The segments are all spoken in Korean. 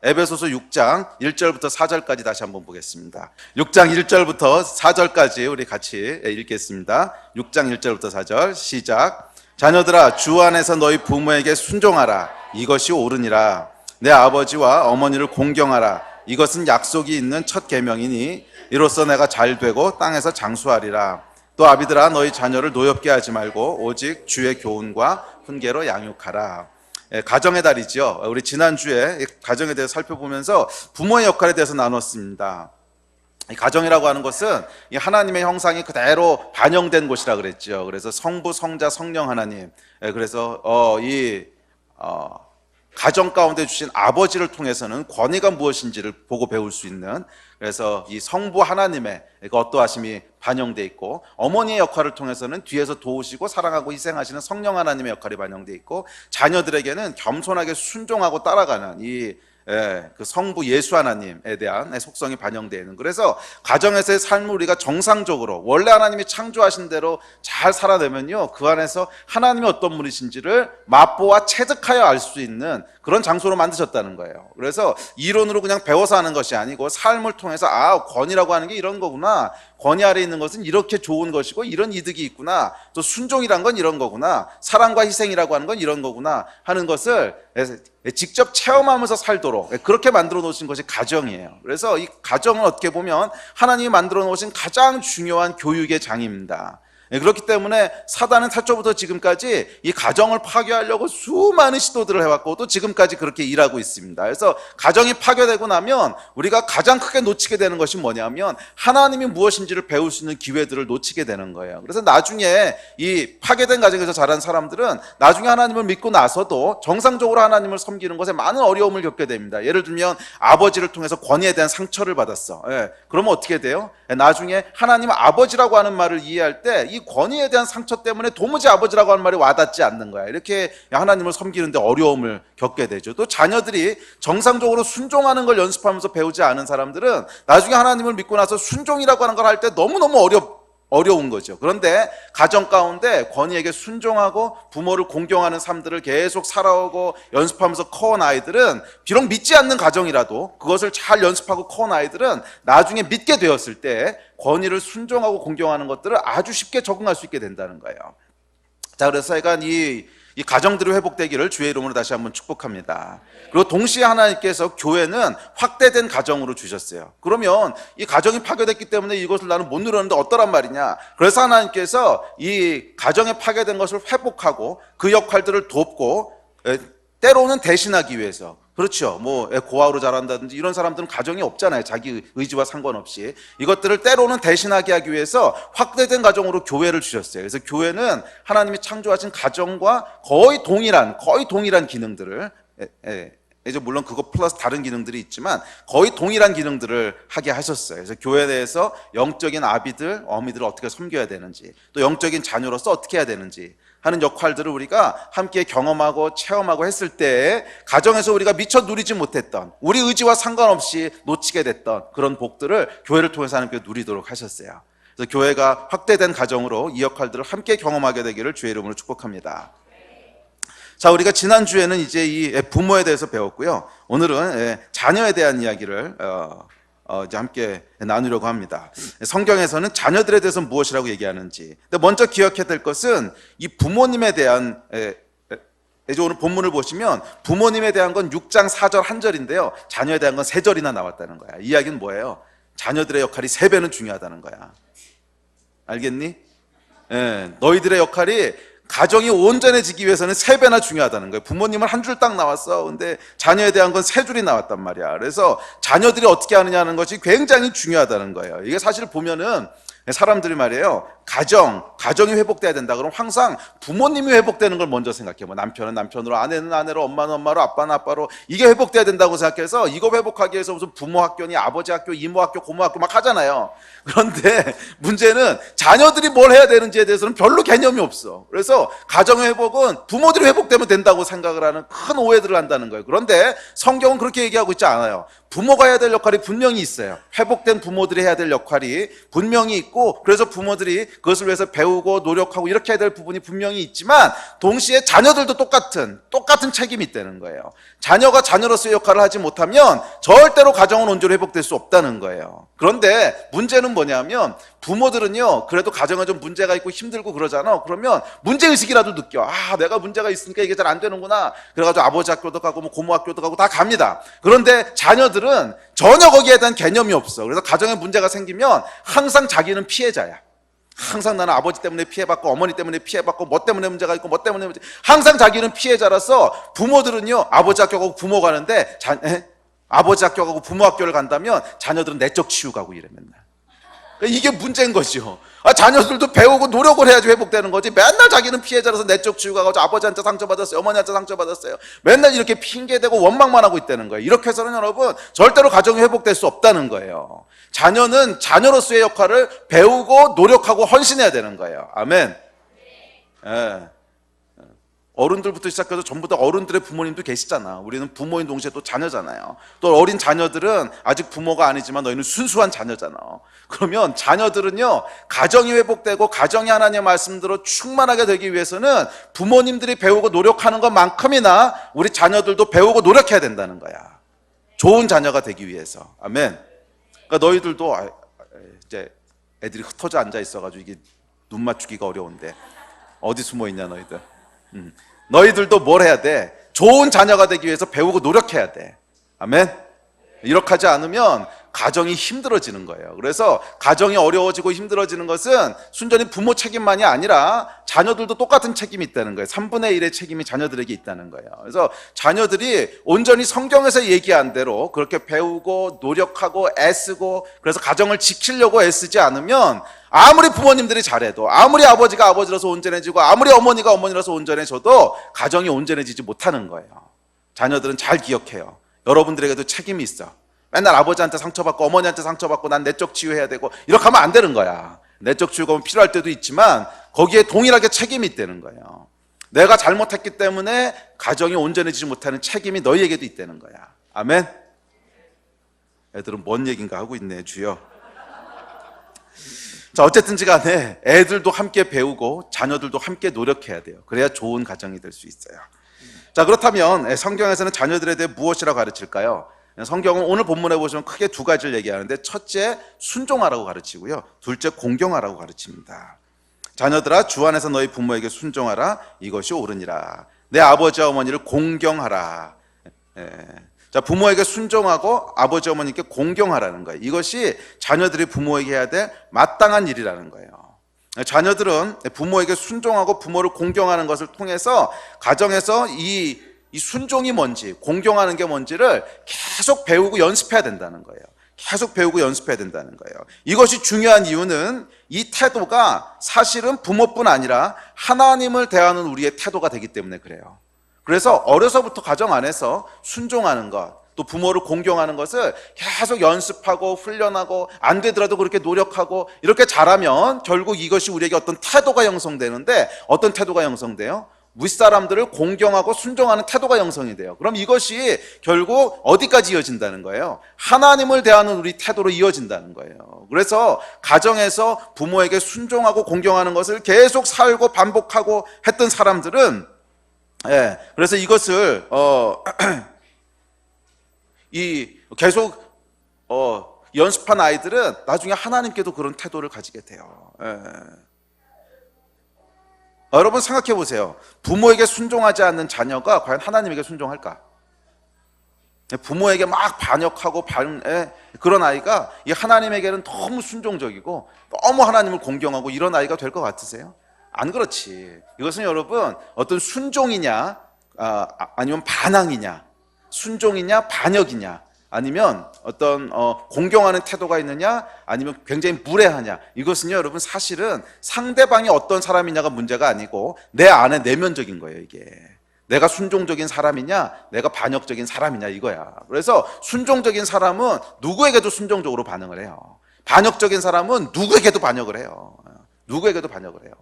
에베소서 6장 1절부터 4절까지 다시 한번 보겠습니다. 6장 1절부터 4절까지 우리 같이 읽겠습니다. 6장 1절부터 4절 시작. 자녀들아, 주 안에서 너희 부모에게 순종하라. 이것이 옳으니라. 내 아버지와 어머니를 공경하라. 이것은 약속이 있는 첫 계명이니 이로써 내가 잘되고 땅에서 장수하리라. 또 아비들아, 너희 자녀를 노엽게 하지 말고 오직 주의 교훈과 훈계로 양육하라. 가정의 달이죠. 우리 지난주에 가정에 대해서 살펴보면서 부모의 역할에 대해서 나눴습니다. 이 가정이라고 하는 것은 이 하나님의 형상이 그대로 반영된 곳이라 그랬죠. 그래서 성부, 성자, 성령 하나님. 그래서 가정 가운데 주신 아버지를 통해서는 권위가 무엇인지를 보고 배울 수 있는, 그래서 이 성부 하나님의 어떠하심이 반영되어 있고, 어머니의 역할을 통해서는 뒤에서 도우시고 사랑하고 희생하시는 성령 하나님의 역할이 반영되어 있고, 자녀들에게는 겸손하게 순종하고 따라가는 그 성부 예수 하나님에 대한 속성이 반영되어 있는, 그래서 가정에서의 삶을 우리가 정상적으로 원래 하나님이 창조하신 대로 잘 살아내면요, 그 안에서 하나님이 어떤 분이신지를 맛보아 체득하여 알 수 있는 그런 장소로 만드셨다는 거예요. 그래서 이론으로 그냥 배워서 하는 것이 아니고 삶을 통해서 권위라고 하는 게 이런 거구나, 권위 아래 있는 것은 이렇게 좋은 것이고 이런 이득이 있구나, 또 순종이란 건 이런 거구나, 사랑과 희생이라고 하는 건 이런 거구나 하는 것을 직접 체험하면서 살도록 그렇게 만들어 놓으신 것이 가정이에요. 그래서 이 가정은 어떻게 보면 하나님이 만들어 놓으신 가장 중요한 교육의 장입니다. 그렇기 때문에 사단은 태초부터 지금까지 이 가정을 파괴하려고 수많은 시도들을 해왔고 또 지금까지 그렇게 일하고 있습니다. 그래서 가정이 파괴되고 나면 우리가 가장 크게 놓치게 되는 것이 뭐냐면 하나님이 무엇인지를 배울 수 있는 기회들을 놓치게 되는 거예요. 그래서 나중에 이 파괴된 가정에서 자란 사람들은 나중에 하나님을 믿고 나서도 정상적으로 하나님을 섬기는 것에 많은 어려움을 겪게 됩니다. 예를 들면 아버지를 통해서 권위에 대한 상처를 받았어. 그러면 어떻게 돼요? 나중에 하나님 아버지라고 하는 말을 이해할 때 이 권위에 대한 상처 때문에 도무지 아버지라고 하는 말이 와닿지 않는 거야. 이렇게 하나님을 섬기는데 어려움을 겪게 되죠. 또 자녀들이 정상적으로 순종하는 걸 연습하면서 배우지 않은 사람들은 나중에 하나님을 믿고 나서 순종이라고 하는 걸 할 때 너무너무 어려운 거죠. 그런데 가정 가운데 권위에게 순종하고 부모를 공경하는 삶들을 계속 살아오고 연습하면서 커온 아이들은, 비록 믿지 않는 가정이라도 그것을 잘 연습하고 커온 아이들은 나중에 믿게 되었을 때 권위를 순종하고 공경하는 것들을 아주 쉽게 적응할 수 있게 된다는 거예요. 자, 그래서 하여간 이 가정들이 회복되기를 주의 이름으로 다시 한번 축복합니다. 그리고 동시에 하나님께서 교회는 확대된 가정으로 주셨어요. 그러면 이 가정이 파괴됐기 때문에 이것을 나는 못 누렸는데 어떠란 말이냐. 그래서 하나님께서 이 가정에 파괴된 것을 회복하고 그 역할들을 돕고 때로는 대신하기 위해서, 그렇죠, 뭐 고아로 자란다든지 이런 사람들은 가정이 없잖아요. 자기 의지와 상관없이. 이것들을 때로는 대신하게 하기 위해서 확대된 가정으로 교회를 주셨어요. 그래서 교회는 하나님이 창조하신 가정과 거의 동일한 기능들을, 이제 물론 그거 플러스 다른 기능들이 있지만 거의 동일한 기능들을 하게 하셨어요. 그래서 교회에 대해서 영적인 아비들, 어미들을 어떻게 섬겨야 되는지, 또 영적인 자녀로서 어떻게 해야 되는지 하는 역할들을 우리가 함께 경험하고 체험하고 했을 때 가정에서 우리가 미처 누리지 못했던, 우리 의지와 상관없이 놓치게 됐던 그런 복들을 교회를 통해서 하나님께 누리도록 하셨어요. 그래서 교회가 확대된 가정으로 이 역할들을 함께 경험하게 되기를 주의 이름으로 축복합니다. 자, 우리가 지난주에는 이제 이 부모에 대해서 배웠고요. 오늘은 자녀에 대한 이야기를 이제 함께 나누려고 합니다. 성경에서는 자녀들에 대해서 무엇이라고 얘기하는지. 근데 먼저 기억해야 될 것은 이 부모님에 대한, 이제 오늘 본문을 보시면 부모님에 대한 건 6장 4절 1절인데요. 자녀에 대한 건 3절이나 나왔다는 거야. 이 이야기는 뭐예요? 자녀들의 역할이 3배는 중요하다는 거야. 알겠니? 너희들의 역할이 가정이 온전해지기 위해서는 3배나 중요하다는 거예요. 부모님은 한 줄 딱 나왔어. 근데 자녀에 대한 건 3줄이 나왔단 말이야. 그래서 자녀들이 어떻게 하느냐는 것이 굉장히 중요하다는 거예요. 이게 사실 보면은 사람들이 말이에요, 가정이 회복돼야 된다 그러면 항상 부모님이 회복되는 걸 먼저 생각해요. 뭐 남편은 남편으로, 아내는 아내로, 엄마는 엄마로, 아빠는 아빠로, 이게 회복돼야 된다고 생각해서 이거 회복하기 위해서 무슨 부모 학교니 아버지 학교, 이모 학교, 고모 학교 막 하잖아요. 그런데 문제는 자녀들이 뭘 해야 되는지에 대해서는 별로 개념이 없어. 그래서 가정의 회복은 부모들이 회복되면 된다고 생각을 하는 큰 오해들을 한다는 거예요. 그런데 성경은 그렇게 얘기하고 있지 않아요. 부모가 해야 될 역할이 분명히 있어요. 회복된 부모들이 해야 될 역할이 분명히 있고, 그래서 부모들이 그것을 위해서 배우고 노력하고 이렇게 해야 될 부분이 분명히 있지만, 동시에 자녀들도 똑같은 책임이 있다는 거예요. 자녀가 자녀로서의 역할을 하지 못하면 절대로 가정은 온전히 회복될 수 없다는 거예요. 그런데 문제는 뭐냐면, 부모들은요, 그래도 가정에 좀 문제가 있고 힘들고 그러잖아. 그러면 문제의식이라도 느껴. 아, 내가 문제가 있으니까 이게 잘 안 되는구나. 그래가지고 아버지 학교도 가고 뭐 고모 학교도 가고 다 갑니다. 그런데 자녀들은 전혀 거기에 대한 개념이 없어. 그래서 가정에 문제가 생기면 항상 자기는 피해자야. 항상 나는 아버지 때문에 피해받고 어머니 때문에 피해받고 뭐 때문에 문제가 있고 뭐 때문에 항상 자기는 피해자라서, 부모들은요, 아버지 학교 가고 부모 가는데 아버지 학교 가고 부모 학교를 간다면 자녀들은 내적 치유 가고 이래 맨날. 이게 문제인 거죠. 자녀들도 배우고 노력을 해야지 회복되는 거지. 맨날 자기는 피해자라서 내적 치유가 가고 아버지한테 상처받았어요, 어머니한테 상처받았어요, 맨날 이렇게 핑계대고 원망만 하고 있다는 거예요. 이렇게 해서는 여러분 절대로 가정이 회복될 수 없다는 거예요. 자녀는 자녀로서의 역할을 배우고 노력하고 헌신해야 되는 거예요. 아멘. 예. 어른들부터 시작해서 전부 다 어른들의 부모님도 계시잖아. 우리는 부모인 동시에 또 자녀잖아요. 또 어린 자녀들은 아직 부모가 아니지만 너희는 순수한 자녀잖아. 그러면 자녀들은요, 가정이 회복되고 가정이 하나님의 말씀대로 충만하게 되기 위해서는 부모님들이 배우고 노력하는 것만큼이나 우리 자녀들도 배우고 노력해야 된다는 거야. 좋은 자녀가 되기 위해서. 아멘. 그러니까 너희들도 이제 애들이 흩어져 앉아 있어가지고 이게 눈 맞추기가 어려운데 어디 숨어 있냐 너희들. 너희들도 뭘 해야 돼? 좋은 자녀가 되기 위해서 배우고 노력해야 돼. 아멘. 이렇게 하지 않으면 가정이 힘들어지는 거예요. 그래서 가정이 어려워지고 힘들어지는 것은 순전히 부모 책임만이 아니라 자녀들도 똑같은 책임이 있다는 거예요. 3분의 1의 책임이 자녀들에게 있다는 거예요. 그래서 자녀들이 온전히 성경에서 얘기한 대로 그렇게 배우고 노력하고 애쓰고, 그래서 가정을 지키려고 애쓰지 않으면 아무리 부모님들이 잘해도, 아무리 아버지가 아버지라서 온전해지고 아무리 어머니가 어머니라서 온전해져도 가정이 온전해지지 못하는 거예요. 자녀들은 잘 기억해요. 여러분들에게도 책임이 있어. 맨날 아버지한테 상처받고 어머니한테 상처받고 난 내적 치유해야 되고 이렇게 하면 안 되는 거야. 내적 치유가 필요할 때도 있지만 거기에 동일하게 책임이 있다는 거예요. 내가 잘못했기 때문에 가정이 온전해지지 못하는 책임이 너희에게도 있다는 거야. 아멘. 애들은 뭔 얘기인가 하고 있네. 주여. 자, 어쨌든지 간에 애들도 함께 배우고 자녀들도 함께 노력해야 돼요. 그래야 좋은 가정이 될 수 있어요. 자, 그렇다면 성경에서는 자녀들에 대해 무엇이라고 가르칠까요? 성경은 오늘 본문에 보시면 크게 두 가지를 얘기하는데, 첫째 순종하라고 가르치고요, 둘째 공경하라고 가르칩니다. 자녀들아, 주 안에서 너희 부모에게 순종하라. 이것이 옳으니라. 내 아버지와 어머니를 공경하라. 자, 부모에게 순종하고 아버지 어머니께 공경하라는 거예요. 이것이 자녀들이 부모에게 해야 될 마땅한 일이라는 거예요. 자녀들은 부모에게 순종하고 부모를 공경하는 것을 통해서 가정에서 이 순종이 뭔지, 공경하는 게 뭔지를 계속 배우고 연습해야 된다는 거예요. 계속 배우고 연습해야 된다는 거예요. 이것이 중요한 이유는 이 태도가 사실은 부모뿐 아니라 하나님을 대하는 우리의 태도가 되기 때문에 그래요. 그래서 어려서부터 가정 안에서 순종하는 것, 또 부모를 공경하는 것을 계속 연습하고 훈련하고, 안 되더라도 그렇게 노력하고 이렇게 잘하면 결국 이것이 우리에게 어떤 태도가 형성되는데, 어떤 태도가 형성돼요? 윗사람들을 공경하고 순종하는 태도가 형성이 돼요. 그럼 이것이 결국 어디까지 이어진다는 거예요? 하나님을 대하는 우리 태도로 이어진다는 거예요. 그래서 가정에서 부모에게 순종하고 공경하는 것을 계속 살고 반복하고 했던 사람들은, 그래서 이것을 계속 연습한 아이들은 나중에 하나님께도 그런 태도를 가지게 돼요. 여러분 생각해 보세요. 부모에게 순종하지 않는 자녀가 과연 하나님에게 순종할까? 부모에게 막 반역하고 그런 아이가 이 하나님에게는 너무 순종적이고 너무 하나님을 공경하고 이런 아이가 될 것 같으세요? 안 그렇지. 이것은 여러분 어떤 순종이냐 아니면 반항이냐, 순종이냐 반역이냐, 아니면 어떤 공경하는 태도가 있느냐, 아니면 굉장히 무례하냐, 이것은요 여러분 사실은 상대방이 어떤 사람이냐가 문제가 아니고 내 안에 내면적인 거예요. 이게 내가 순종적인 사람이냐 내가 반역적인 사람이냐 이거야. 그래서 순종적인 사람은 누구에게도 순종적으로 반응을 해요. 반역적인 사람은 누구에게도 반역을 해요. 누구에게도 반역을 해요.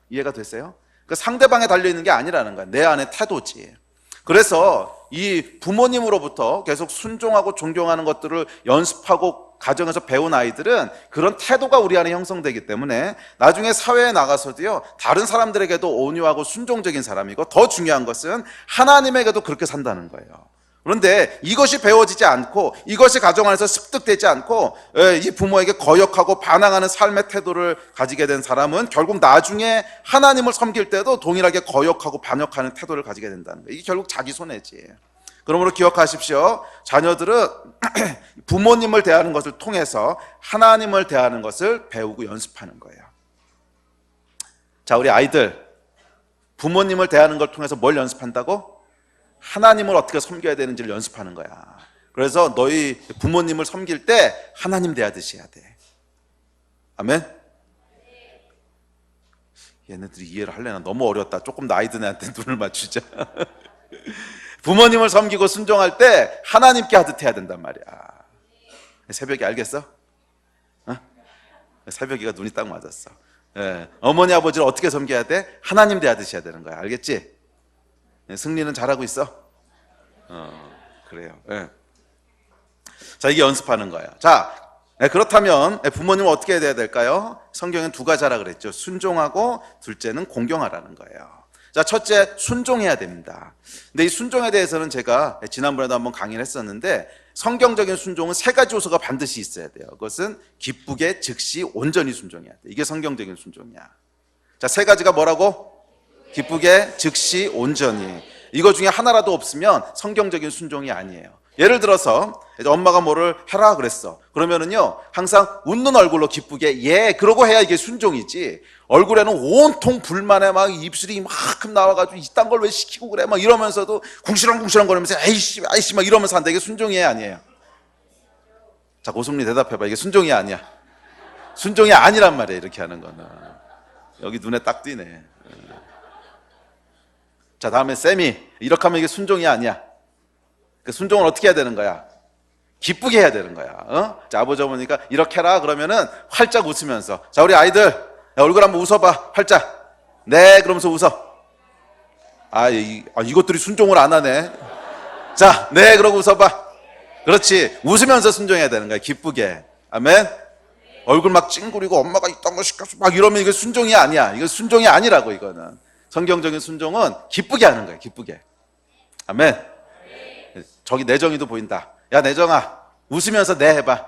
이해가 됐어요? 그 상대방에 달려있는 게 아니라는 거야. 내 안에 태도지. 그래서 이 부모님으로부터 계속 순종하고 존경하는 것들을 연습하고 가정에서 배운 아이들은 그런 태도가 우리 안에 형성되기 때문에 나중에 사회에 나가서도요, 다른 사람들에게도 온유하고 순종적인 사람이고, 더 중요한 것은 하나님에게도 그렇게 산다는 거예요. 그런데 이것이 배워지지 않고, 이것이 가정 안에서 습득되지 않고 이 부모에게 거역하고 반항하는 삶의 태도를 가지게 된 사람은 결국 나중에 하나님을 섬길 때도 동일하게 거역하고 반역하는 태도를 가지게 된다는 거예요. 이게 결국 자기 손해지. 그러므로 기억하십시오. 자녀들은 부모님을 대하는 것을 통해서 하나님을 대하는 것을 배우고 연습하는 거예요. 자, 우리 아이들, 부모님을 대하는 걸 통해서 뭘 연습한다고? 하나님을 어떻게 섬겨야 되는지를 연습하는 거야. 그래서 너희 부모님을 섬길 때 하나님 대하듯이 해야 돼. 아멘? 얘네들이 이해를 하려나? 너무 어렵다. 조금 나이 든 애한테 눈을 맞추자. 부모님을 섬기고 순종할 때 하나님께 하듯 해야 된단 말이야. 새벽에 알겠어? 어? 새벽이가 눈이 딱 맞았어. 예. 어머니 아버지를 어떻게 섬겨야 돼? 하나님 대하듯이 해야 되는 거야. 알겠지? 승리는 잘하고 있어? 그래요. 예. 자, 이게 연습하는 거야. 자, 그렇다면 부모님은 어떻게 해야 될까요? 성경엔 두 가지라 그랬죠. 순종하고, 둘째는 공경하라는 거예요. 자, 첫째, 순종해야 됩니다. 근데 이 순종에 대해서는 제가 지난번에도 한번 강의를 했었는데, 성경적인 순종은 세 가지 요소가 반드시 있어야 돼요. 그것은 기쁘게, 즉시, 온전히 순종해야 돼. 이게 성경적인 순종이야. 자, 세 가지가 뭐라고? 기쁘게, 즉시, 온전히. 이거 중에 하나라도 없으면 성경적인 순종이 아니에요. 예를 들어서 엄마가 뭐를 해라 그랬어. 그러면은요, 항상 웃는 얼굴로 기쁘게 예 그러고 해야 이게 순종이지. 얼굴에는 온통 불만에 막 입술이 이만큼 나와가지고 이딴 걸 왜 시키고 그래 막 이러면서도 궁시렁궁시렁 거리면서 에이씨 아이씨 막 이러면서 한다. 이게 순종이에요, 아니에요? 자, 고승리 대답해봐. 이게 순종이 아니야. 순종이 아니란 말이에요, 이렇게 하는 거는. 여기 눈에 딱 띄네. 자, 다음에 쌤이 이렇게 하면 이게 순종이 아니야. 그 순종을 어떻게 해야 되는 거야? 기쁘게 해야 되는 거야. 자, 아버지 어머니가 이렇게 해라 그러면은 활짝 웃으면서, 자, 우리 아이들 얼굴 한번 웃어봐. 활짝. 네 그러면서 웃어. 이것들이 순종을 안 하네. 자, 네 그러고 웃어봐. 그렇지. 웃으면서 순종해야 되는 거야. 기쁘게. 아멘. 얼굴 막 찡그리고 엄마가 이딴 거 시켜서 막 이러면 이거 순종이 아니야. 이거 순종이 아니라고. 이거는 성경적인 순종은 기쁘게 하는 거예요. 기쁘게. 아멘. 저기 내정이도 보인다. 야, 내정아, 웃으면서 네 해봐.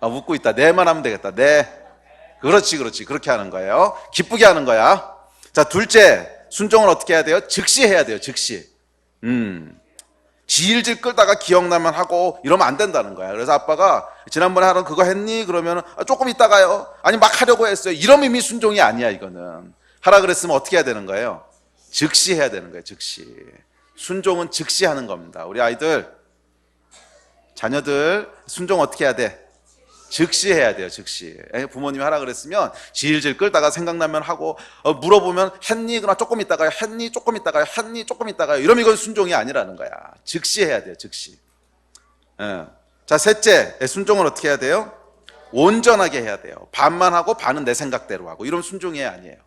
웃고 있다. 네만 하면 되겠다. 네. 그렇지. 그렇게 하는 거예요. 기쁘게 하는 거야. 자, 둘째, 순종을 어떻게 해야 돼요? 즉시 해야 돼요. 즉시. 질질 끌다가 기억나면 하고 이러면 안 된다는 거야. 그래서 아빠가 지난번에 하던 그거 했니? 그러면 조금 있다가요. 아니, 막 하려고 했어요. 이러면 이미 순종이 아니야. 이거는 하라 그랬으면 어떻게 해야 되는 거예요? 즉시 해야 되는 거예요. 즉시. 순종은 즉시 하는 겁니다. 우리 아이들, 자녀들 순종 어떻게 해야 돼? 즉시 해야 돼요. 즉시. 부모님이 하라 그랬으면 질질 끌다가 생각나면 하고, 물어보면 했니? 그러나 조금 있다가요. 했니? 조금 있다가요. 했니? 조금 있다가요. 이러면 이건 순종이 아니라는 거야. 즉시 해야 돼요. 즉시. 자, 셋째, 순종을 어떻게 해야 돼요? 온전하게 해야 돼요. 반만 하고 반은 내 생각대로 하고. 이러면 순종이 아니에요.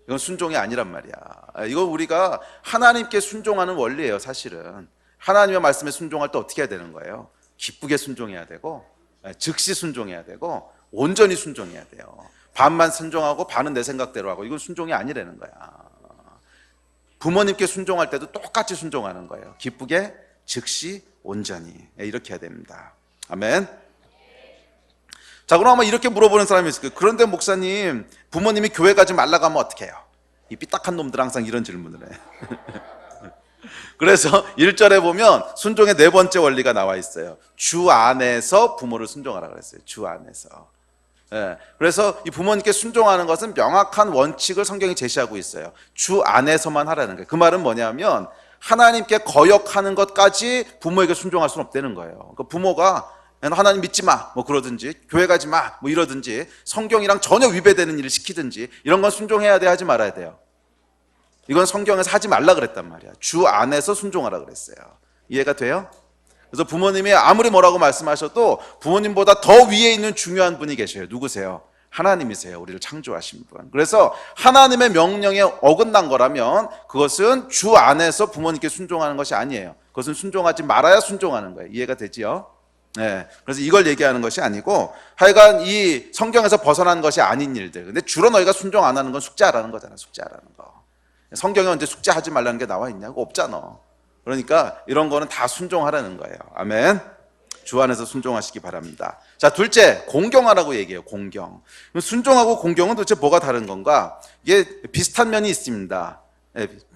이건 순종이 아니란 말이야. 이거 우리가 하나님께 순종하는 원리예요. 사실은 하나님의 말씀에 순종할 때 어떻게 해야 되는 거예요? 기쁘게 순종해야 되고, 즉시 순종해야 되고, 온전히 순종해야 돼요. 반만 순종하고 반은 내 생각대로 하고, 이건 순종이 아니라는 거야. 부모님께 순종할 때도 똑같이 순종하는 거예요. 기쁘게, 즉시, 온전히. 이렇게 해야 됩니다. 아멘. 자, 그럼 아마 이렇게 물어보는 사람이 있을 거예요. 그런데 목사님, 부모님이 교회 가지 말라고 하면 어떻게 해요? 이 삐딱한 놈들 항상 이런 질문을 해. 그래서 1절에 보면 순종의 네 번째 원리가 나와 있어요. 주 안에서 부모를 순종하라 그랬어요. 주 안에서. 그래서 이 부모님께 순종하는 것은 명확한 원칙을 성경이 제시하고 있어요. 주 안에서만 하라는 거예요. 그 말은 뭐냐면 하나님께 거역하는 것까지 부모에게 순종할 수는 없다는 거예요. 그러니까 부모가 하나님 믿지 마, 뭐 그러든지, 교회 가지 마, 뭐 이러든지, 성경이랑 전혀 위배되는 일을 시키든지, 이런 건 순종해야 돼, 하지 말아야 돼요. 이건 성경에서 하지 말라 그랬단 말이야. 주 안에서 순종하라 그랬어요. 이해가 돼요? 그래서 부모님이 아무리 뭐라고 말씀하셔도 부모님보다 더 위에 있는 중요한 분이 계셔요. 누구세요? 하나님이세요. 우리를 창조하신 분. 그래서 하나님의 명령에 어긋난 거라면 그것은 주 안에서 부모님께 순종하는 것이 아니에요. 그것은 순종하지 말아야 순종하는 거예요. 이해가 되지요? 네. 그래서 이걸 얘기하는 것이 아니고 하여간 이 성경에서 벗어난 것이 아닌 일들. 근데 주로 너희가 순종 안 하는 건 숙제하라는 거잖아. 숙제하라는 거. 성경에 언제 숙제하지 말라는 게 나와 있냐고? 없잖아. 그러니까 이런 거는 다 순종하라는 거예요. 아멘. 주 안에서 순종하시기 바랍니다. 자, 둘째, 공경하라고 얘기해요. 공경. 순종하고 공경은 도대체 뭐가 다른 건가? 이게 비슷한 면이 있습니다.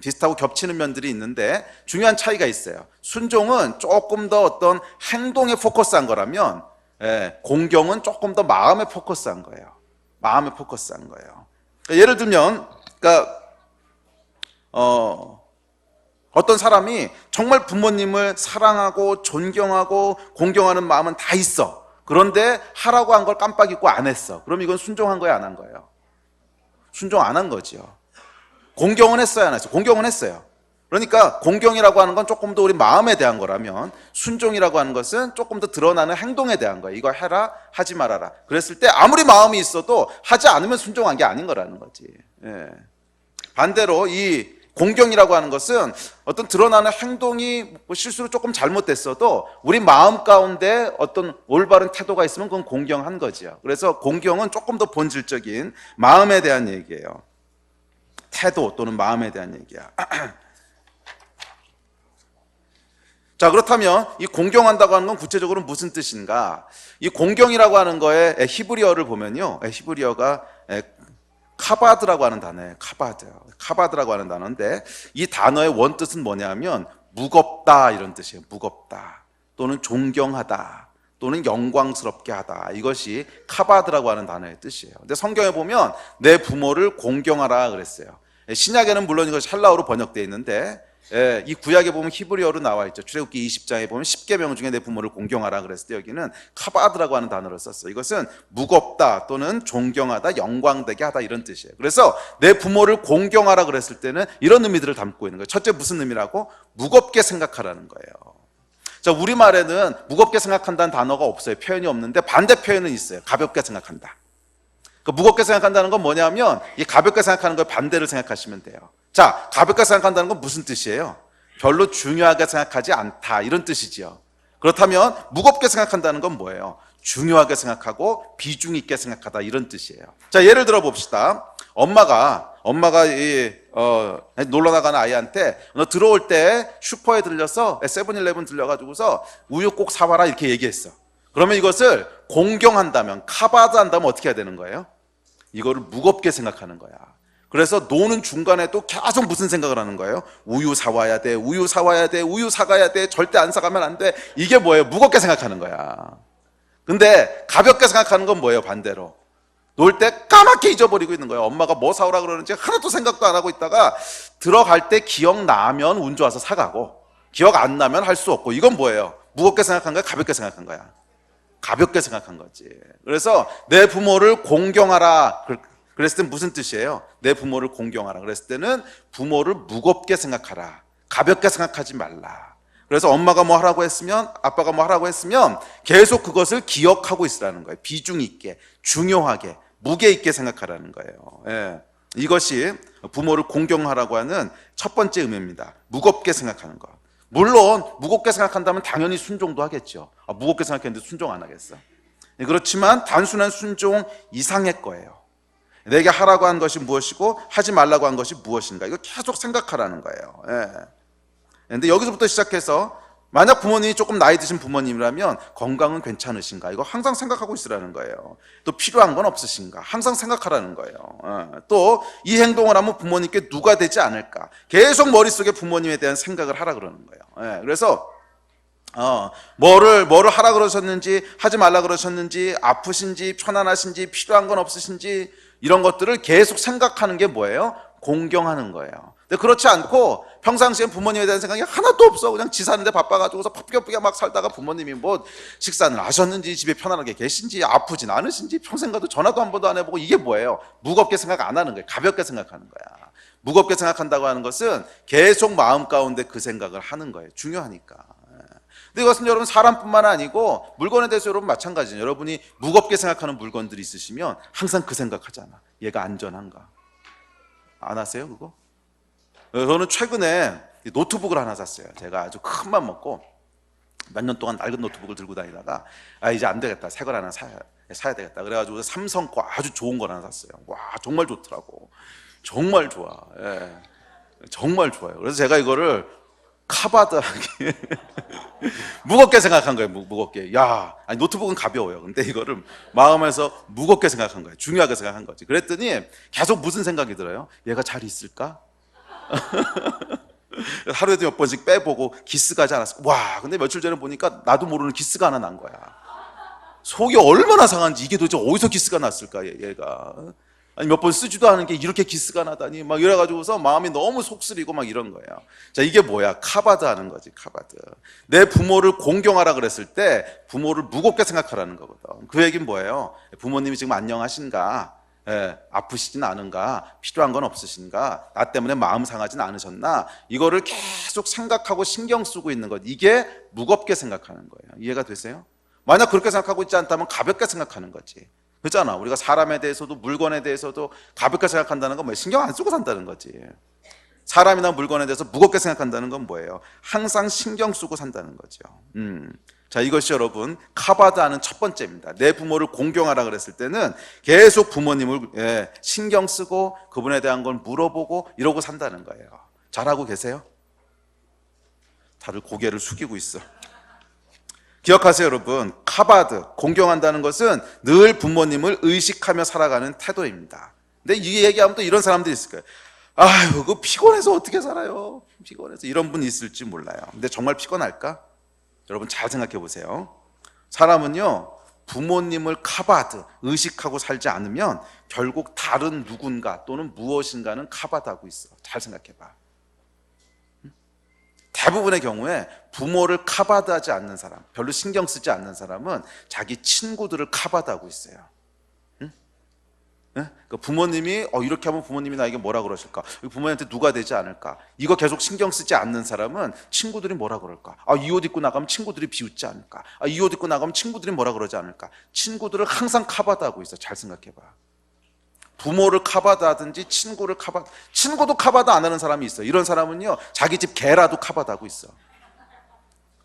비슷하고 겹치는 면들이 있는데 중요한 차이가 있어요. 순종은 조금 더 어떤 행동에 포커스한 거라면 공경은 조금 더 마음에 포커스한 거예요. 마음에 포커스한 거예요. 예를 들면, 그러니까 어떤 사람이 정말 부모님을 사랑하고 존경하고 공경하는 마음은 다 있어. 그런데 하라고 한 걸 깜빡 잊고 안 했어. 그럼 이건 순종한 거예요, 안 한 거예요? 순종 안 한 거죠. 공경은 했어요, 안 했어요? 공경은 했어요. 그러니까 공경이라고 하는 건 조금 더 우리 마음에 대한 거라면 순종이라고 하는 것은 조금 더 드러나는 행동에 대한 거예요. 이거 해라, 하지 말아라. 그랬을 때 아무리 마음이 있어도 하지 않으면 순종한 게 아닌 거라는 거지. 반대로 이 공경이라고 하는 것은 어떤 드러나는 행동이 실수로 조금 잘못됐어도 우리 마음 가운데 어떤 올바른 태도가 있으면 그건 공경한 거죠. 그래서 공경은 조금 더 본질적인 마음에 대한 얘기예요. 태도 또는 마음에 대한 얘기야. 자, 그렇다면 이 공경한다고 하는 건 구체적으로 무슨 뜻인가? 이 공경이라고 하는 거에 히브리어를 보면요, 히브리어가 카바드라고 하는 단어예요. 카바드라고 하는 단어인데 이 단어의 원뜻은 뭐냐면 무겁다 이런 뜻이에요. 무겁다 또는 존경하다 또는 영광스럽게 하다. 이것이 카바드라고 하는 단어의 뜻이에요. 근데 성경에 보면 내 부모를 공경하라 그랬어요. 신약에는 물론 이것이 헬라어로 번역되어 있는데 이 구약에 보면 히브리어로 나와 있죠. 출애굽기 20장에 보면 10계명 중에 내 부모를 공경하라 그랬을 때 여기는 카바드라고 하는 단어를 썼어요. 이것은 무겁다 또는 존경하다, 영광되게 하다 이런 뜻이에요. 그래서 내 부모를 공경하라 그랬을 때는 이런 의미들을 담고 있는 거예요. 첫째 무슨 의미라고? 무겁게 생각하라는 거예요. 자, 우리말에는 무겁게 생각한다는 단어가 없어요. 표현이 없는데 반대 표현은 있어요. 가볍게 생각한다. 그 무겁게 생각한다는 건 뭐냐면 이 가볍게 생각하는 걸 반대를 생각하시면 돼요. 자, 가볍게 생각한다는 건 무슨 뜻이에요? 별로 중요하게 생각하지 않다 이런 뜻이지요. 그렇다면 무겁게 생각한다는 건 뭐예요? 중요하게 생각하고 비중 있게 생각하다 이런 뜻이에요. 자, 예를 들어 봅시다. 엄마가 놀러 나가는 아이한테 너 들어올 때 슈퍼에 들려서 세븐일레븐 들려가지고서 우유 꼭 사와라 이렇게 얘기했어. 그러면 이것을 공경한다면, 카바드 한다면 어떻게 해야 되는 거예요? 이거를 무겁게 생각하는 거야. 그래서 노는 중간에 또 계속 무슨 생각을 하는 거예요? 우유 사와야 돼, 우유 사와야 돼, 우유 사가야 돼, 절대 안 사가면 안 돼. 이게 뭐예요? 무겁게 생각하는 거야. 근데 가볍게 생각하는 건 뭐예요? 반대로 놀 때 까맣게 잊어버리고 있는 거예요. 엄마가 뭐 사오라 그러는지 하나도 생각도 안 하고 있다가 들어갈 때 기억나면 운 좋아서 사가고 기억 안 나면 할 수 없고. 이건 뭐예요? 무겁게 생각한 거야? 가볍게 생각한 거야? 가볍게 생각한 거지. 그래서 내 부모를 공경하라 그랬을 때 무슨 뜻이에요? 내 부모를 공경하라 그랬을 때는 부모를 무겁게 생각하라, 가볍게 생각하지 말라. 그래서 엄마가 뭐 하라고 했으면, 아빠가 뭐 하라고 했으면 계속 그것을 기억하고 있으라는 거예요. 비중 있게, 중요하게, 무게 있게 생각하라는 거예요. 이것이 부모를 공경하라고 하는 첫 번째 의미입니다. 무겁게 생각하는 것. 물론 무겁게 생각한다면 당연히 순종도 하겠죠. 무겁게 생각했는데 순종 안 하겠어? 그렇지만 단순한 순종 이상의 거예요. 내게 하라고 한 것이 무엇이고 하지 말라고 한 것이 무엇인가, 이거 계속 생각하라는 거예요. 그런데 여기서부터 시작해서 만약 부모님이 조금 나이 드신 부모님이라면 건강은 괜찮으신가, 이거 항상 생각하고 있으라는 거예요. 또 필요한 건 없으신가, 항상 생각하라는 거예요. 또 이 행동을 하면 부모님께 누가 되지 않을까, 계속 머릿속에 부모님에 대한 생각을 하라 그러는 거예요. 그래서 뭐를 하라 그러셨는지, 하지 말라 그러셨는지, 아프신지, 편안하신지, 필요한 건 없으신지, 이런 것들을 계속 생각하는 게 뭐예요? 공경하는 거예요. 근데 그렇지 않고 평상시엔 부모님에 대한 생각이 하나도 없어. 그냥 지 사는데 바빠가지고서 바쁘게 막 살다가 부모님이 뭐 식사는 하셨는지, 집에 편안하게 계신지, 아프진 않으신지, 평생 가도 전화도 한 번도 안 해보고, 이게 뭐예요? 무겁게 생각 안 하는 거예요. 가볍게 생각하는 거야. 무겁게 생각한다고 하는 것은 계속 마음 가운데 그 생각을 하는 거예요. 중요하니까. 근데 이것은 여러분 사람뿐만 아니고 물건에 대해서 여러분 마찬가지예요. 여러분이 무겁게 생각하는 물건들이 있으시면 항상 그 생각하잖아. 얘가 안전한가? 안 하세요 그거? 저는 최근에 노트북을 하나 샀어요. 제가 아주 큰 맘 먹고 몇 년 동안 낡은 노트북을 들고 다니다가 이제 안 되겠다, 새 걸 하나 사야 되겠다 그래가지고 삼성 거 아주 좋은 걸 하나 샀어요. 와, 정말 좋더라고. 정말 좋아. 예, 정말 좋아요. 그래서 제가 이거를 카바드하게 무겁게 생각한 거예요. 무겁게. 아니 노트북은 가벼워요. 근데 이거를 마음에서 무겁게 생각한 거예요. 중요하게 생각한 거지. 그랬더니 계속 무슨 생각이 들어요? 얘가 잘 있을까? 하루에도 몇 번씩 빼보고 기스가 하지 않았어. 와, 근데 며칠 전에 보니까 나도 모르는 기스가 하나 난 거야. 속이 얼마나 상한지, 이게 도대체 어디서 기스가 났을까 얘가. 아니 몇 번 쓰지도 않은 게 이렇게 기스가 나다니 막 이래가지고서 마음이 너무 속쓰리고 막 이런 거예요. 자, 이게 뭐야? 카바드 하는 거지. 카바드. 내 부모를 공경하라 그랬을 때 부모를 무겁게 생각하라는 거거든. 그 얘기는 뭐예요? 부모님이 지금 안녕하신가? 아프시진 않은가? 필요한 건 없으신가? 나 때문에 마음 상하진 않으셨나? 이거를 계속 생각하고 신경 쓰고 있는 것, 이게 무겁게 생각하는 거예요. 이해가 되세요? 만약 그렇게 생각하고 있지 않다면 가볍게 생각하는 거지. 그렇잖아. 우리가 사람에 대해서도 물건에 대해서도 가볍게 생각한다는 건 뭐예요? 신경 안 쓰고 산다는 거지. 사람이나 물건에 대해서 무겁게 생각한다는 건 뭐예요? 항상 신경 쓰고 산다는 거죠. 자, 이것이 여러분 카바드하는 첫 번째입니다. 내 부모를 공경하라 그랬을 때는 계속 부모님을 신경 쓰고 그분에 대한 걸 물어보고 이러고 산다는 거예요. 잘하고 계세요? 다들 고개를 숙이고 있어. 기억하세요 여러분, 카바드, 공경한다는 것은 늘 부모님을 의식하며 살아가는 태도입니다. 근데 이 얘기하면 또 이런 사람들이 있을 거예요. 아유, 그 피곤해서 어떻게 살아요? 피곤해서. 이런 분이 있을지 몰라요. 근데 정말 피곤할까? 여러분 잘 생각해 보세요. 사람은요, 부모님을 카바드, 의식하고 살지 않으면 결국 다른 누군가 또는 무엇인가는 카바드하고 있어. 잘 생각해 봐. 대부분의 경우에 부모를 카바드하지 않는 사람, 별로 신경 쓰지 않는 사람은 자기 친구들을 카바드하고 있어요. 그러니까 부모님이 이렇게 하면 부모님이 나에게 뭐라 그러실까? 부모님한테 누가 되지 않을까? 이거 계속 신경 쓰지 않는 사람은 친구들이 뭐라 그럴까? 이 옷 입고 나가면 친구들이 비웃지 않을까? 이 옷 입고 나가면 친구들이 뭐라 그러지 않을까? 친구들을 항상 카바드하고 있어. 잘 생각해봐. 부모를 카바드하든지 친구도 카바드 안 하는 사람이 있어. 이런 사람은요, 자기 집 개라도 카바드하고 있어.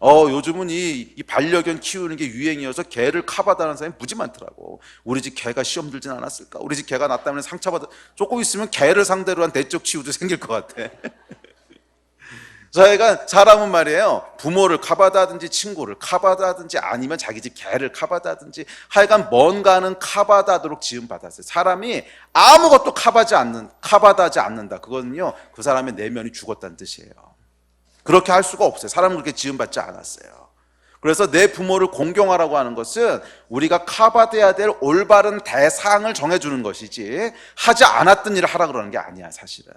요즘은 이 반려견 키우는 게 유행이어서 개를 카바드하는 사람이 무지 많더라고. 우리 집 개가 시험 들진 않았을까? 우리 집 개가 나 때문에 상처받아. 조금 있으면 개를 상대로 한 내적 치유도 생길 것 같아. 저희가 사람은 말이에요, 부모를 카바드하든지 친구를 카바드하든지 아니면 자기 집 개를 카바드하든지 하여간 뭔가는 카바드하도록 지음받았어요. 사람이 아무것도 카바드하지 않는다. 그거는요, 그 사람의 내면이 죽었다는 뜻이에요. 그렇게 할 수가 없어요. 사람은 그렇게 지음받지 않았어요. 그래서 내 부모를 공경하라고 하는 것은 우리가 카바드해야 될 올바른 대상을 정해주는 것이지 하지 않았던 일을 하라 그러는 게 아니야, 사실은.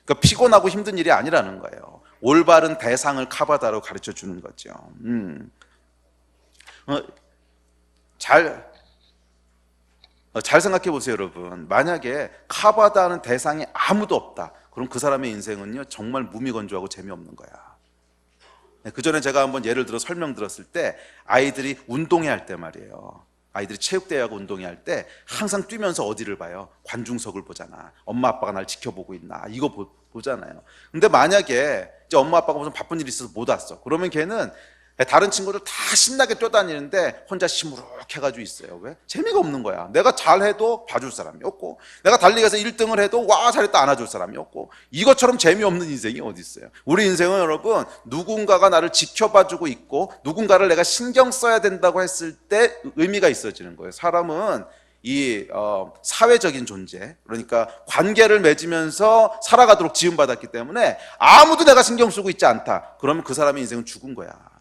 그러니까 피곤하고 힘든 일이 아니라는 거예요. 올바른 대상을 카바드하라고 가르쳐 주는 거죠. 잘 생각해 보세요, 여러분. 만약에 카바드하는 대상이 아무도 없다. 그럼 그 사람의 인생은요, 정말 무미건조하고 재미없는 거야. 그 전에 제가 한번 예를 들어 설명드렸을 때, 아이들이 운동회 할 때 말이에요. 아이들이 체육대회하고 운동회 할 때 항상 뛰면서 어디를 봐요? 관중석을 보잖아. 엄마 아빠가 날 지켜보고 있나? 이거 보잖아요. 근데 만약에 이제 엄마 아빠가 무슨 바쁜 일이 있어서 못 왔어. 그러면 걔는 다른 친구들 다 신나게 뛰어다니는데 혼자 시무룩해가지고 있어요. 왜? 재미가 없는 거야. 내가 잘해도 봐줄 사람이 없고, 내가 달리기에서 1등을 해도 와 잘했다 안아줄 사람이 없고, 이것처럼 재미없는 인생이 어디 있어요? 우리 인생은 여러분, 누군가가 나를 지켜봐주고 있고 누군가를 내가 신경 써야 된다고 했을 때 의미가 있어지는 거예요. 사람은 이 사회적인 존재, 그러니까 관계를 맺으면서 살아가도록 지음받았기 때문에 아무도 내가 신경 쓰고 있지 않다. 그러면 그 사람의 인생은 죽은 거야.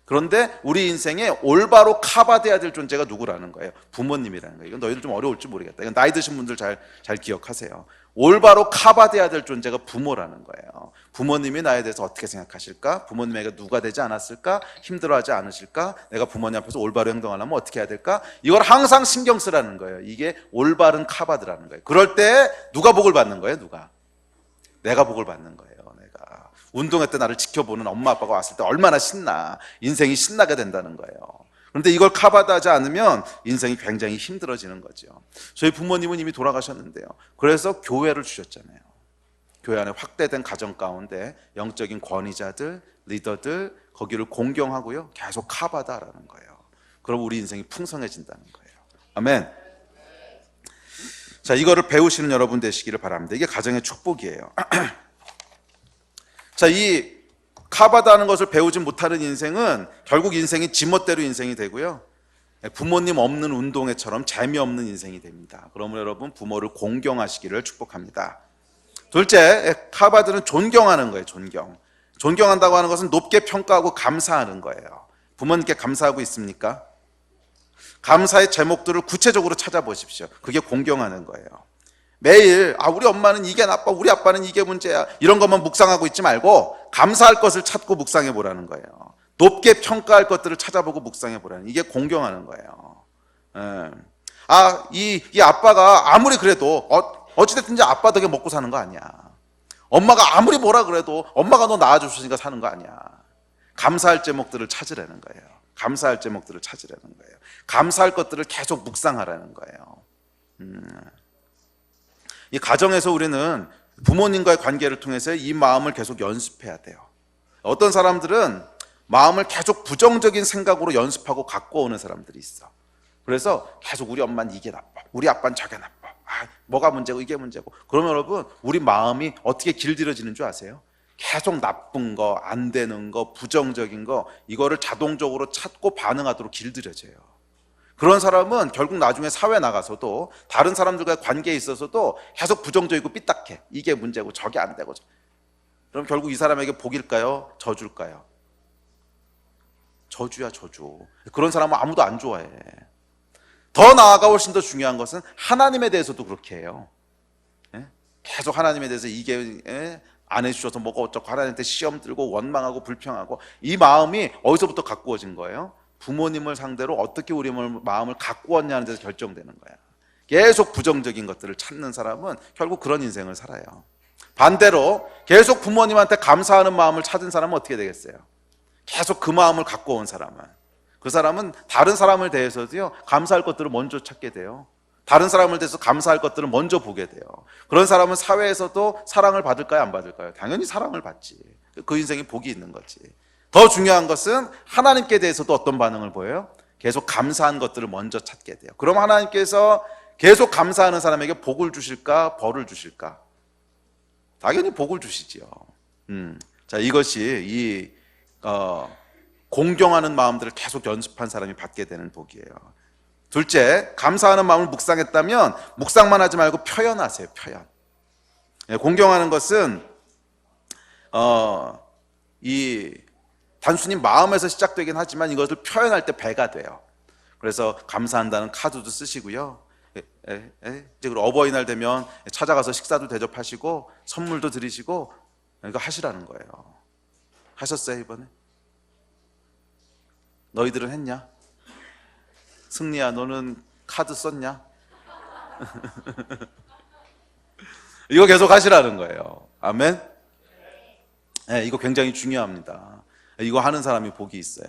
그런데 우리 인생에 올바로 카바드해야 될 존재가 누구라는 거예요? 부모님이라는 거예요. 이건 너희들 좀 어려울지 모르겠다. 이건 나이 드신 분들 잘 기억하세요. 올바로 카바드해야 될 존재가 부모라는 거예요. 부모님이 나에 대해서 어떻게 생각하실까? 부모님에게 누가 되지 않았을까? 힘들어하지 않으실까? 내가 부모님 앞에서 올바로 행동하려면 어떻게 해야 될까? 이걸 항상 신경 쓰라는 거예요. 이게 올바른 카바드라는 거예요. 그럴 때 누가 복을 받는 거예요? 누가? 내가 복을 받는 거예요. 내가. 운동회 때 나를 지켜보는 엄마 아빠가 왔을 때 얼마나 신나. 인생이 신나게 된다는 거예요. 그런데 이걸 카바드하지 않으면 인생이 굉장히 힘들어지는 거죠. 저희 부모님은 이미 돌아가셨는데요. 그래서 교회를 주셨잖아요. 교회 안에 확대된 가정 가운데 영적인 권위자들, 리더들 거기를 공경하고요. 계속 카바드하라는 거예요. 그럼 우리 인생이 풍성해진다는 거예요. 아멘. 자, 이거를 배우시는 여러분 되시기를 바랍니다. 이게 가정의 축복이에요. 자, 이 카바드하는 것을 배우지 못하는 인생은 결국 인생이 지멋대로 인생이 되고요. 부모님 없는 운동회처럼 재미없는 인생이 됩니다. 그러면 여러분 부모를 공경하시기를 축복합니다. 둘째, 카바드는 존경하는 거예요. 존경한다고 하는 것은 높게 평가하고 감사하는 거예요. 부모님께 감사하고 있습니까? 감사의 제목들을 구체적으로 찾아보십시오. 그게 공경하는 거예요. 매일 우리 엄마는 이게 나빠, 우리 아빠는 이게 문제야, 이런 것만 묵상하고 있지 말고 감사할 것을 찾고 묵상해 보라는 거예요. 높게 평가할 것들을 찾아보고 묵상해 보라는, 이게 공경하는 거예요. 이 아빠가 아무리 그래도 어찌됐든지 아빠 덕에 먹고 사는 거 아니야. 엄마가 아무리 뭐라 그래도 엄마가 너 낳아주시니까 사는 거 아니야. 감사할 제목들을 찾으라는 거예요. 감사할 제목들을 찾으라는 거예요. 감사할 것들을 계속 묵상하라는 거예요. 이 가정에서 우리는 부모님과의 관계를 통해서 이 마음을 계속 연습해야 돼요. 어떤 사람들은 마음을 계속 부정적인 생각으로 연습하고 갖고 오는 사람들이 있어. 그래서 계속 우리 엄마는 이게 나빠, 우리 아빠는 저게 나빠, 뭐가 문제고 이게 문제고. 그러면 여러분 우리 마음이 어떻게 길들여지는 줄 아세요? 계속 나쁜 거, 안 되는 거, 부정적인 거, 이거를 자동적으로 찾고 반응하도록 길들여져요. 그런 사람은 결국 나중에 사회 나가서도 다른 사람들과의 관계에 있어서도 계속 부정적이고 삐딱해. 이게 문제고 저게 안 되고. 그럼 결국 이 사람에게 복일까요? 저주일까요? 저주야, 저주. 그런 사람은 아무도 안 좋아해. 더 나아가 훨씬 더 중요한 것은 하나님에 대해서도 그렇게 해요. 계속 하나님에 대해서 이게 안 해주셔서 뭐가 어쩌고 하나님한테 시험 들고 원망하고 불평하고, 이 마음이 어디서부터 가꾸어진 거예요? 부모님을 상대로 어떻게 우리 마음을 가꾸었냐는 데서 결정되는 거야. 계속 부정적인 것들을 찾는 사람은 결국 그런 인생을 살아요. 반대로 계속 부모님한테 감사하는 마음을 찾은 사람은 어떻게 되겠어요? 계속 그 마음을 갖고 온 사람은, 그 사람은 다른 사람을 대해서도요 감사할 것들을 먼저 찾게 돼요. 다른 사람을 대해서 감사할 것들을 먼저 보게 돼요. 그런 사람은 사회에서도 사랑을 받을까요, 안 받을까요? 당연히 사랑을 받지. 그 인생이 복이 있는 거지. 더 중요한 것은 하나님께 대해서도 어떤 반응을 보여요? 계속 감사한 것들을 먼저 찾게 돼요. 그럼 하나님께서 계속 감사하는 사람에게 복을 주실까, 벌을 주실까? 당연히 복을 주시지요. 자, 이것이 공경하는 마음들을 계속 연습한 사람이 받게 되는 복이에요. 둘째, 감사하는 마음을 묵상했다면 묵상만 하지 말고 표현하세요. 표현. 공경하는 것은 단순히 마음에서 시작되긴 하지만 이것을 표현할 때 배가 돼요. 그래서 감사한다는 카드도 쓰시고요. 이제 그리고 어버이날 되면 찾아가서 식사도 대접하시고 선물도 드리시고 이거 하시라는 거예요. 하셨어요 이번에? 너희들은 했냐? 승리야, 너는 카드 썼냐? 이거 계속 하시라는 거예요. 아멘? 네, 이거 굉장히 중요합니다. 이거 하는 사람이 복이 있어요.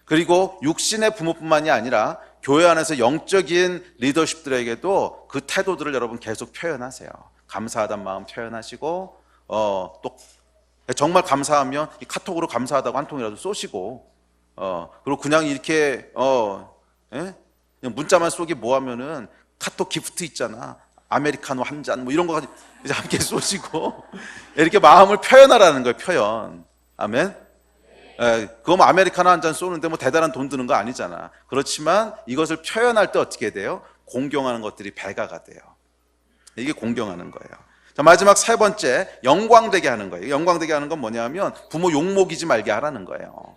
그리고 육신의 부모뿐만이 아니라 교회 안에서 영적인 리더십들에게도 그 태도들을 여러분 계속 표현하세요. 감사하다는 마음 표현하시고, 또 정말 감사하면 이 카톡으로 감사하다고 한 통이라도 쏘시고, 그리고 그냥 이렇게 그냥 문자만 쏘기 뭐하면은 카톡 기프트 있잖아, 아메리카노 한 잔 뭐 이런 거 이제 함께 쏘시고 이렇게 마음을 표현하라는 거예요. 표현. 아멘. 그거 뭐 아메리카노 한 잔 쏘는데 뭐 대단한 돈 드는 거 아니잖아. 그렇지만 이것을 표현할 때 어떻게 돼요? 공경하는 것들이 배가가 돼요. 이게 공경하는 거예요. 자, 마지막 세 번째, 영광되게 하는 거예요. 영광되게 하는 건 뭐냐면 부모 욕먹이지 말게 하라는 거예요.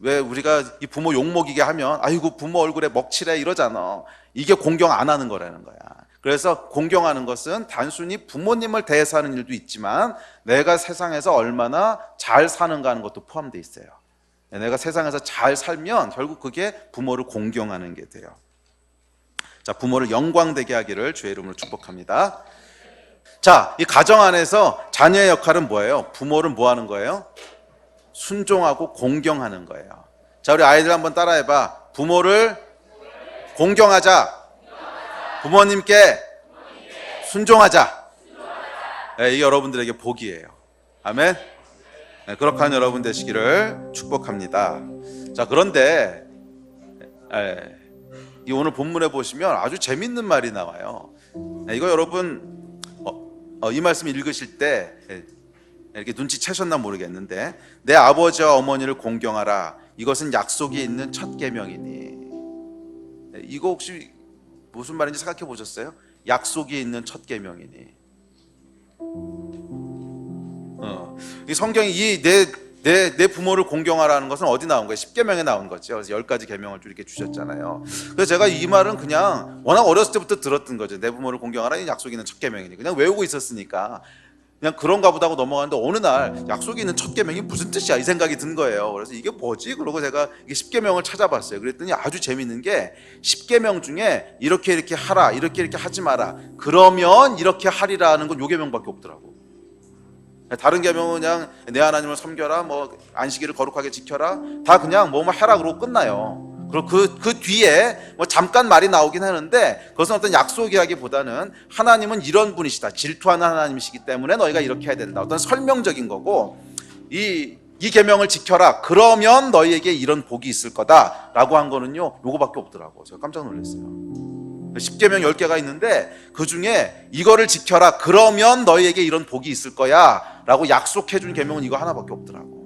왜 우리가 이 부모 욕먹이게 하면 아이고 부모 얼굴에 먹칠해 이러잖아. 이게 공경 안 하는 거라는 거야. 그래서 공경하는 것은 단순히 부모님을 대해서 하는 일도 있지만 내가 세상에서 얼마나 잘 사는가 하는 것도 포함되어 있어요. 내가 세상에서 잘 살면 결국 그게 부모를 공경하는 게 돼요. 자, 부모를 영광되게 하기를 주의 이름으로 축복합니다. 자, 이 가정 안에서 자녀의 역할은 뭐예요? 부모를 뭐 하는 거예요? 순종하고 공경하는 거예요. 자, 우리 아이들 한번 따라해봐. 부모를 공경하자. 부모님께 순종하자. 네, 이게 여러분들에게 복이에요. 아멘. 네, 그렇게 하는 여러분 되시기를 축복합니다. 자, 그런데 이 오늘 본문에 보시면 아주 재밌는 말이 나와요. 이거 여러분 이 말씀 읽으실 때 이렇게 눈치채셨나 모르겠는데, 내 아버지와 어머니를 공경하라. 이것은 약속이 있는 첫 계명이니. 이거 혹시 무슨 말인지 생각해 보셨어요? 약속이 있는 첫 계명이니. 이 성경이 내 부모를 공경하라는 것은 어디 나온 거예요? 10계명에 나온 거죠. 그래서 10가지 계명을 이렇게 주셨잖아요. 그래서 제가 이 말은 그냥 워낙 어렸을 때부터 들었던 거죠. 내 부모를 공경하라, 이 약속이 있는 첫 계명이니. 그냥 외우고 있었으니까 그냥 그런가 보다 하고 넘어가는데, 어느 날 약속이 있는 첫 계명이 무슨 뜻이야 이 생각이 든 거예요. 그래서 이게 뭐지? 그러고 제가 이게 10계명을 찾아봤어요. 그랬더니 아주 재밌는 게 10계명 중에 이렇게 하라, 이렇게 하지 마라, 그러면 이렇게 하리라는 건 요 계명밖에 없더라고. 다른 계명은 그냥 내 하나님을 섬겨라, 뭐 안식일을 거룩하게 지켜라, 다 그냥 뭐 해라 그러고 끝나요. 그리고 그 뒤에 뭐 잠깐 말이 나오긴 하는데, 그것은 어떤 약속 이야기보다는 하나님은 이런 분이시다, 질투하는 하나님이시기 때문에 너희가 이렇게 해야 된다, 어떤 설명적인 거고, 이 계명을 지켜라, 그러면 너희에게 이런 복이 있을 거다라고 한 거는요, 요거밖에 없더라고. 제가 깜짝 놀랐어요. 10계명 10개가 있는데 그 중에 이거를 지켜라, 그러면 너희에게 이런 복이 있을 거야 라고 약속해 준 계명은 이거 하나밖에 없더라고.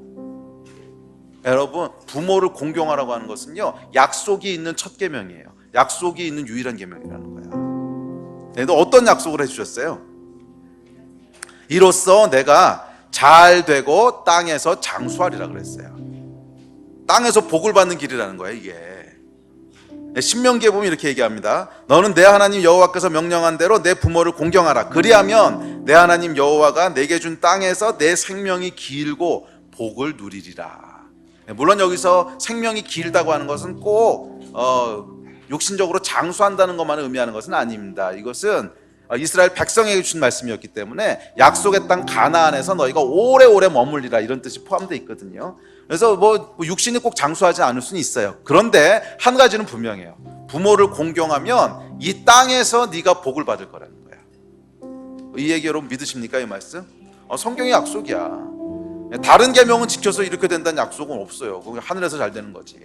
여러분, 부모를 공경하라고 하는 것은요, 약속이 있는 첫 계명이에요. 약속이 있는 유일한 계명이라는 거야. 네, 너 어떤 약속을 해주셨어요? 이로써 내가 잘 되고 땅에서 장수하리라 그랬어요. 땅에서 복을 받는 길이라는 거예요, 이게. 신명기에 보면 이렇게 얘기합니다. 너는 내 하나님 여호와께서 명령한 대로 내 부모를 공경하라. 그리하면 내 하나님 여호와가 내게 준 땅에서 내 생명이 길고 복을 누리리라. 물론 여기서 생명이 길다고 하는 것은 꼭 육신적으로 장수한다는 것만 의미하는 것은 아닙니다. 이것은 이스라엘 백성에게 주신 말씀이었기 때문에 약속의 땅 가나안에서 너희가 오래오래 머물리라, 이런 뜻이 포함되어 있거든요. 그래서 뭐 육신이 꼭 장수하지 않을 수는 있어요. 그런데 한 가지는 분명해요. 부모를 공경하면 이 땅에서 네가 복을 받을 거라는 거야. 이 얘기 여러분 믿으십니까, 이 말씀? 성경의 약속이야. 다른 계명은 지켜서 이렇게 된다는 약속은 없어요. 그게 하늘에서 잘 되는 거지.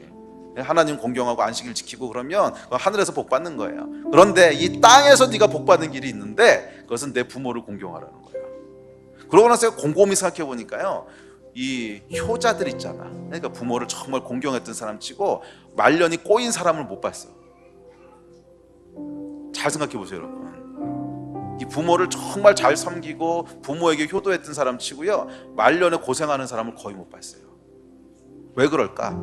하나님 공경하고 안식일 지키고 그러면 하늘에서 복 받는 거예요. 그런데 이 땅에서 네가 복 받는 길이 있는데, 그것은 내 부모를 공경하라는 거예요. 그러고 나서 곰곰이 생각해 보니까요, 이 효자들 있잖아. 그러니까 부모를 정말 공경했던 사람 치고 말년이 꼬인 사람을 못 봤어. 잘 생각해 보세요, 여러분. 이 부모를 정말 잘 섬기고 부모에게 효도했던 사람 치고요, 말년에 고생하는 사람을 거의 못 봤어요. 왜 그럴까?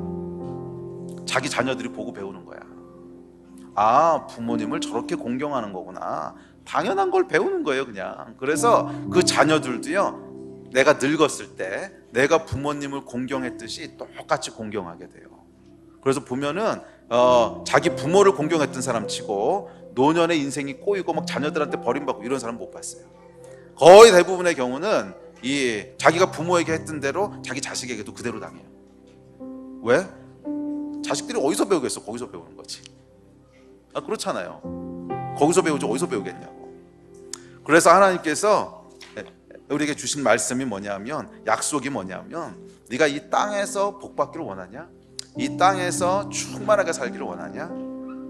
자기 자녀들이 보고 배우는 거야. 아, 부모님을 저렇게 공경하는 거구나. 당연한 걸 배우는 거예요, 그냥. 그래서 그 자녀들도요, 내가 늙었을 때 내가 부모님을 공경했듯이 똑같이 공경하게 돼요. 그래서 보면은 자기 부모를 공경했던 사람 치고 노년의 인생이 꼬이고 막 자녀들한테 버림받고 이런 사람 못 봤어요. 거의 대부분의 경우는 이 자기가 부모에게 했던 대로 자기 자식에게도 그대로 당해요. 왜? 자식들이 어디서 배우겠어? 거기서 배우는 거지. 그렇잖아요. 거기서 배우지 어디서 배우겠냐고. 그래서 하나님께서 우리에게 주신 말씀이 뭐냐면, 약속이 뭐냐면, 네가 이 땅에서 복 받기를 원하냐? 이 땅에서 충만하게 살기를 원하냐?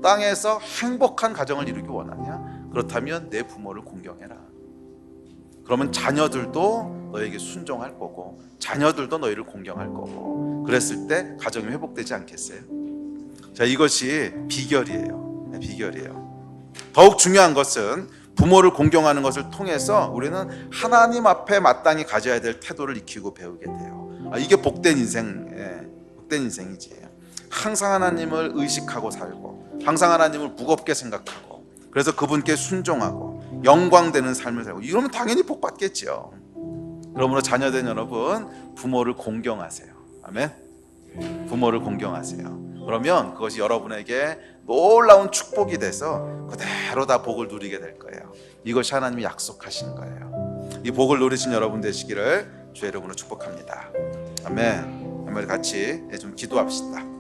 땅에서 행복한 가정을 이루기 원하냐? 그렇다면 내 부모를 공경해라. 그러면 자녀들도 너에게 순종할 거고 자녀들도 너희를 공경할 거고, 그랬을 때 가정이 회복되지 않겠어요? 자, 이것이 비결이에요. 비결이에요. 더욱 중요한 것은 부모를 공경하는 것을 통해서 우리는 하나님 앞에 마땅히 가져야 될 태도를 익히고 배우게 돼요. 이게 복된 인생이지. 항상 하나님을 의식하고 살고, 항상 하나님을 무겁게 생각하고, 그래서 그분께 순종하고 영광되는 삶을 살고, 이러면 당연히 복 받겠죠. 그러므로 자녀된 여러분, 부모를 공경하세요. 아멘. 부모를 공경하세요. 그러면 그것이 여러분에게 놀라운 축복이 돼서 그대로 다 복을 누리게 될 거예요. 이것이 하나님이 약속하신 거예요. 이 복을 누리신 여러분 되시기를 주의 이름으로 축복합니다. 아멘. 같이 좀 기도합시다.